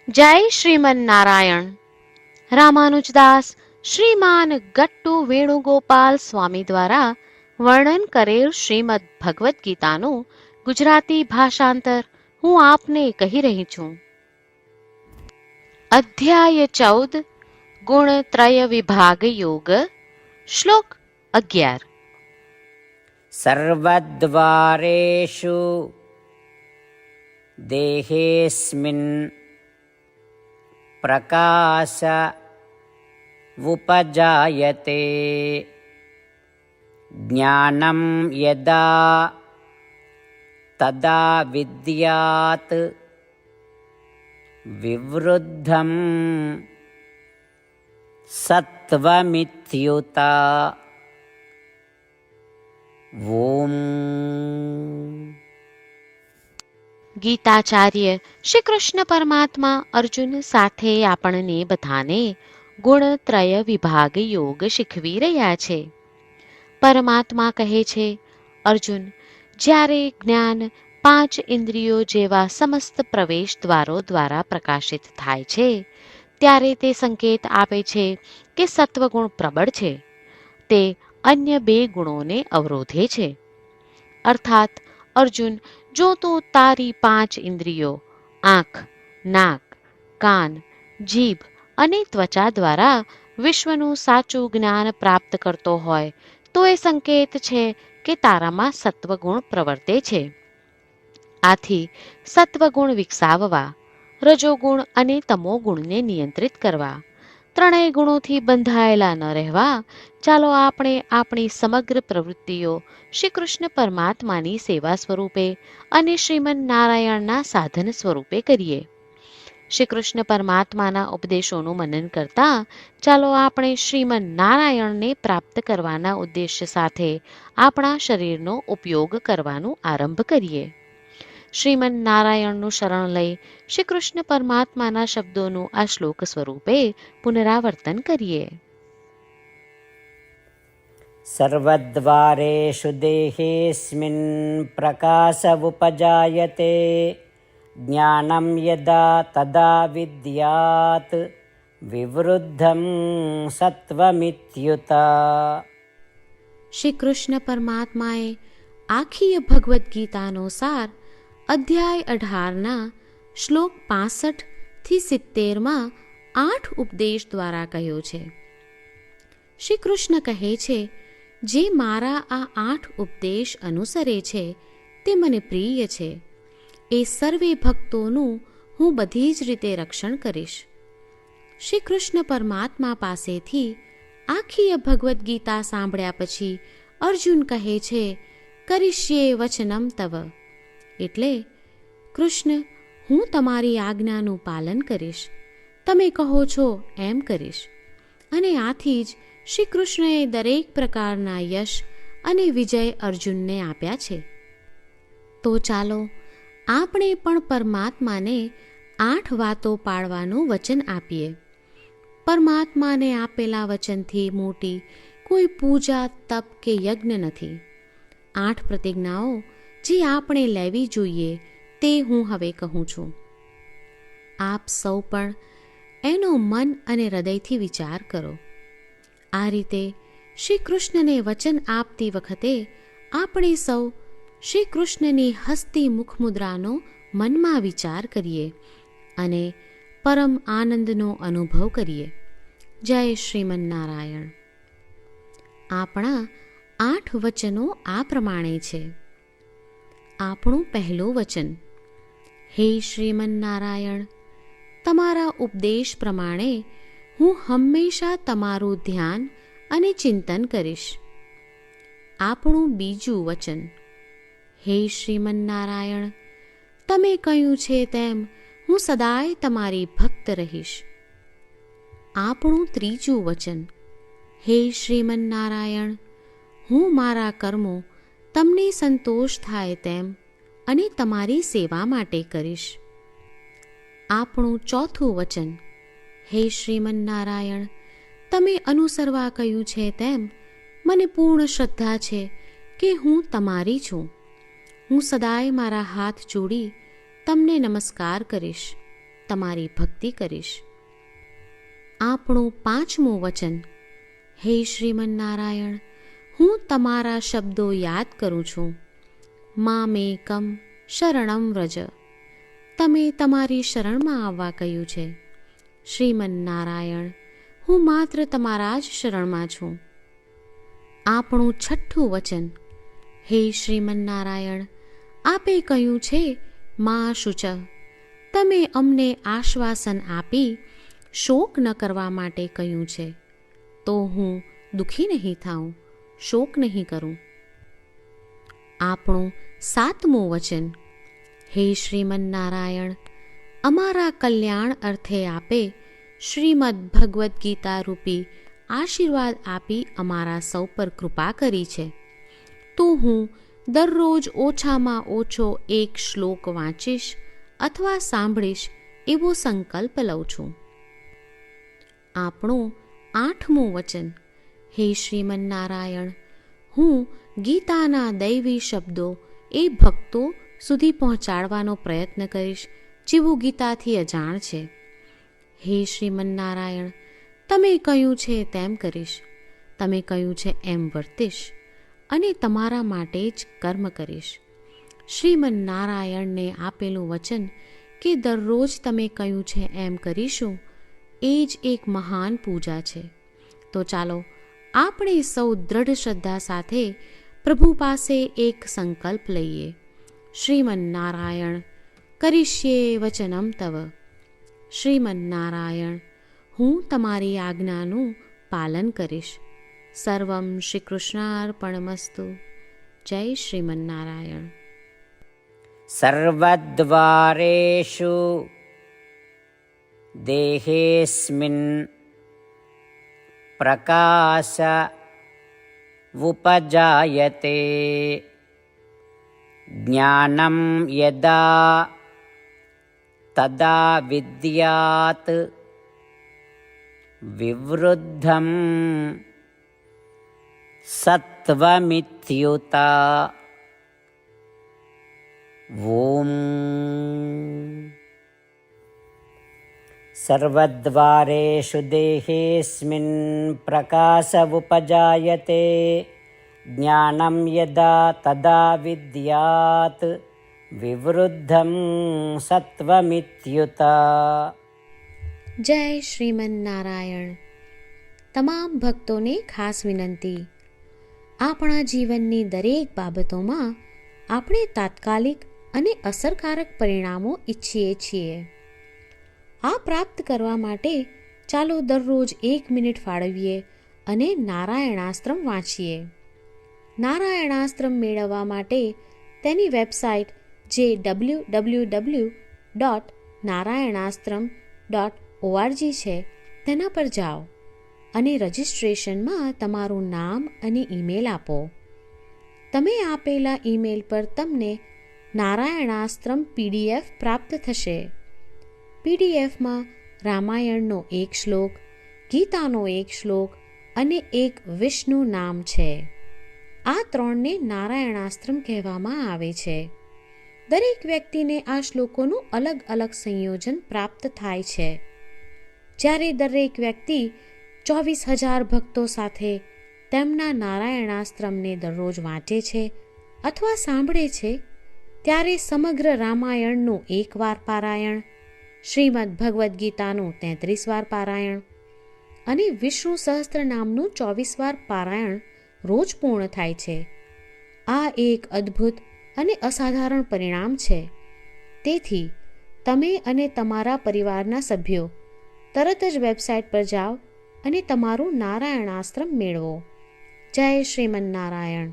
જય શ્રીમન નારાયણ. રામાનુજદાસ શ્રીમાન ગટ્ટુ વેણુગોપાલ સ્વામી દ્વારા વર્ણન કરેલ શ્રીમદ ભગવદ્ ગીતાનું ગુજરાતી ભાષાંતર હું આપને કહી રહી છું. અધ્યાય 14 ગુણત્રય વિભાગ યોગ. શ્લોક 11. સર્વદ્વારેષુ દેહેસ્મિન પ્રકાશ ઉપજાયતે જ્ઞાનમ યદા તદા વિદ્યાત વિવૃદ્ધમ સત્વમિત્યુતા. ઓમ. ગીતાચાર્ય શ્રી કૃષ્ણ પરમાત્મા અર્જુન સાથે આપણને બધાને ગુણત્રય વિભાગ યોગ શીખવી રહ્યા છે. પરમાત્મા કહે છે, અર્જુન, જ્યારે જ્ઞાન 5 ઇન્દ્રિયો જેવા સમસ્ત પ્રવેશ દ્વારો દ્વારા પ્રકાશિત થાય છે ત્યારે તે સંકેત આપે છે કે સત્વગુણ પ્રબળ છે. તે અન્ય 2 ગુણોને અવરોધે છે. અર્થાત અર્જુન, જો તું તારી 5 ઇન્દ્રિયો આંખ, નાક, કાન, જીભ અને ત્વચા દ્વારા વિશ્વનું સાચું જ્ઞાન પ્રાપ્ત કરતો હોય તો એ સંકેત છે કે તારામાં સત્વગુણ પ્રવર્તે છે. આથી સત્વગુણ વિકસાવવા, રજોગુણ અને તમોગુણને નિયંત્રિત કરવા, ત્રણેય ગુણોથી બંધાયેલા ન રહેવા ચાલો આપણે આપણી સમગ્ર પ્રવૃત્તિઓ શ્રી કૃષ્ણ પરમાત્માની સેવા સ્વરૂપે અને શ્રીમન નારાયણના સાધન સ્વરૂપે કરીએ. શ્રી કૃષ્ણ પરમાત્માના ઉપદેશોનું મનન કરતા ચાલો આપણે શ્રીમન નારાયણને પ્રાપ્ત કરવાના ઉદ્દેશ્ય સાથે આપણા શરીરનો ઉપયોગ કરવાનું આરંભ કરીએ. શ્રીમન નારાયણનું શરણ લઈ શ્રી કૃષ્ણ પરમાત્માના શબ્દોનું આ શ્લોક સ્વરૂપે પુનરાવર્તન કરીએ. સર્વદ્વારેષુ દેહેસ્મિન પ્રકાશ ઉપજાયતે જ્ઞાનમ યદા તદા વિદ્યાત વિવૃદ્ધમ સત્વમિત્યુતા. શ્રી કૃષ્ણ પરમાત્માએ આખી ભગવદ્ ગીતાનો સાર અધ્યાય 18ના શ્લોક 65 થી 70માં 8 ઉપદેશ દ્વારા કહ્યો છે. શ્રી કૃષ્ણ કહે છે, જે મારા આ 8 ઉપદેશ અનુસરે છે તે મને પ્રિય છે. એ સર્વે ભક્તોનું હું બધી જ રીતે રક્ષણ કરીશ. શ્રી કૃષ્ણ પરમાત્મા પાસેથી આખી ભગવદ્ ગીતા સાંભળ્યા પછી અર્જુન કહે છે, કરિષ્યે વચનમ તવ. એટલે, કૃષ્ણ, હું તમારી આજ્ઞાનું પાલન કરીશ. તમે કહો છો એમ કરીશ. અને આથી જ શ્રી કૃષ્ણએ દરેક પ્રકારના યશ અને વિજય અર્જુનને આપ્યા છે. તો ચાલો આપણે પણ પરમાત્માને 8 વાતો પાળવાનું વચન આપીએ. પરમાત્માને આપેલા વચનથી મોટી કોઈ પૂજા, તપ કે યજ્ઞ નથી. 8 પ્રતિજ્ઞાઓ જે આપણે લેવી જોઈએ તે હું હવે કહું છું. આપ સૌ પણ એનો મન અને હૃદયથી વિચાર કરો. આ રીતે શ્રી કૃષ્ણને વચન આપતી વખતે આપણે સૌ શ્રી કૃષ્ણની હસતી મુખમુદ્રાનો મનમાં વિચાર કરીએ અને પરમ આનંદનો અનુભવ કરીએ. જય શ્રીમન નારાયણ. આપણા 8 વચનો આ પ્રમાણે છે. આપણું પહેલું વચન, હે શ્રીમન નારાયણ, તમારા ઉપદેશ પ્રમાણે હું હંમેશા તમારું ધ્યાન અને ચિંતન કરીશ. આપણું બીજું વચન, હે શ્રીમન નારાયણ, તમે કહ્યું છે તેમ હું સદાય તમારી ભક્ત રહીશ. આપણું ત્રીજું વચન, હે શ્રીમન નારાયણ, હું મારા કર્મો તમને સંતોષ થાય તેમ અને તમારી સેવા માટે કરીશ. આપણું ચોથું વચન, હે શ્રીમન નારાયણ, તમે અનુસરવા કહ્યું છે તેમ મને પૂર્ણ શ્રદ્ધા છે કે હું તમારી છું. હું સદાય મારા હાથ જોડી તમને નમસ્કાર કરીશ. તમારી ભક્તિ કરીશ. આપણું 5મું વચન. હે શ્રીમન્નારાયણ, હું તમારા શબ્દો યાદ કરું છું. મામેકમ શરણમ વ્રજ. તમે તમારી શરણમાં આવવા કહ્યું છે. શ્રીમન્નારાયણ, હું માત્ર તમારા જ શરણમાં છું. આપણું 6થું વચન. હે શ્રીમન્નારાયણ, આપે કહ્યું છે મા શુચ. તમે અમને આશ્વાસન આપી શોક ન કરવા માટે કહ્યું છે, તો હું દુઃખી નહીં થાઉં, શોક નહીં કરું. આપણું 7મું વચન. હે શ્રીમન્નારાયણ, અમારા કલ્યાણ અર્થે આપે શ્રીમદ્ ભગવદ્ ગીતા રૂપી આશીર્વાદ આપી અમારા સૌ પર કૃપા કરી છે, તો હું દરરોજ ઓછામાં ઓછો 1 શ્લોક વાંચીશ અથવા સાંભળીશ એવો સંકલ્પ લઉં છું. આપણું 8મું વચન. હે શ્રીમન્નારાયણ, હું ગીતાના દૈવી શબ્દો એ ભક્તો સુધી પહોંચાડવાનો પ્રયત્ન કરીશ જેઓ ગીતાથી અજાણ છે. હે શ્રીમન્નારાયણ, તમે કહ્યું છે તેમ કરીશ, તમે કહ્યું છે એમ વર્તીશ અને તમારા માટે જ કર્મ કરીશ. શ્રીમન્નારાયણને આપેલું વચન કે દરરોજ તમે કહ્યું છે એમ કરીશું, એ જ એક મહાન પૂજા છે. તો ચાલો આપણે સૌ દ્રઢ શ્રદ્ધા સાથે પ્રભુ પાસે એક સંકલ્પ લઈએ. શ્રીમન્નારાયણ, કરીશ્યે વચનમ તવ. શ્રીમન્નારાયણ, હું તમારી આજ્ઞાનું પાલન કરીશ. સર્વમ શ્રી કૃષ્ણાર્પણમસ્તુ. જય શ્રીમન્નારાયણ. સર્વદ્વારેષુ દેહેસ્મિન પ્રકાશ ઉપજાયતે. જ્ઞાનમ યદા તદા વિદ્યાત વિવૃદ્ધમ સત્વમિત્યુતા. ઓમ. સર્વદ્વારેષુ દેહેસ્મિન પ્રકાશ ઉપજાયતે. જ્ઞાનમ યદા તદા વિદ્યાત વિવૃદ્ધમ સત્વમિત્યુતા. જય શ્રીમન્નારાયણ. તમામ ભક્તોને ખાસ વિનંતી. આપણા જીવનની દરેક બાબતોમાં આપણે તાત્કાલિક અને અસરકારક પરિણામો ઈચ્છીએ છીએ. આ પ્રાપ્ત કરવા માટે ચાલો દરરોજ 1 મિનિટ ફાળવીએ અને નારાયણાસ્ત્રમ વાંચીએ. નારાયણાસ્ત્રમ મેળવવા માટે તેની વેબસાઇટ જે www.narayanaastram.org છે તેના પર જાઓ અને રજિસ્ટ્રેશનમાં તમારું નામ અને ઈમેલ આપો. તમે આપેલા ઈમેલ પર તમને નારાયણાસ્ત્રમ PDF પ્રાપ્ત થશે. PDFમાં રામાયણનો 1 શ્લોક, ગીતાનો 1 શ્લોક અને 1 વિષ્ણુ નામ છે. આ 3ને નારાયણાસ્ત્રમ કહેવામાં આવે છે. દરેક વ્યક્તિને આ શ્લોકોનું અલગ અલગ સંયોજન પ્રાપ્ત થાય છે. જ્યારે દરેક વ્યક્તિ 24,000 ભક્તો સાથે તેમના નારાયણાસ્ત્રમને દરરોજ વાંચે છે અથવા સાંભળે છે, ત્યારે સમગ્ર રામાયણનું 1 વાર પારાયણ, શ્રીમદ્ ભગવદ્ ગીતાનું 33 વાર પારાયણ અને વિષ્ણુ સહસ્ત્ર નામનું 24 વાર પારાયણ રોજ પૂર્ણ થાય છે. આ એક અદ્ભુત અને અસાધારણ પરિણામ છે. તેથી તમે અને તમારા પરિવારના સભ્યો તરત જ વેબસાઇટ પર જાઓ અને તમારું નારાયણાસ્ત્રમ મેળવો. જય શ્રીમન્નારાયણ.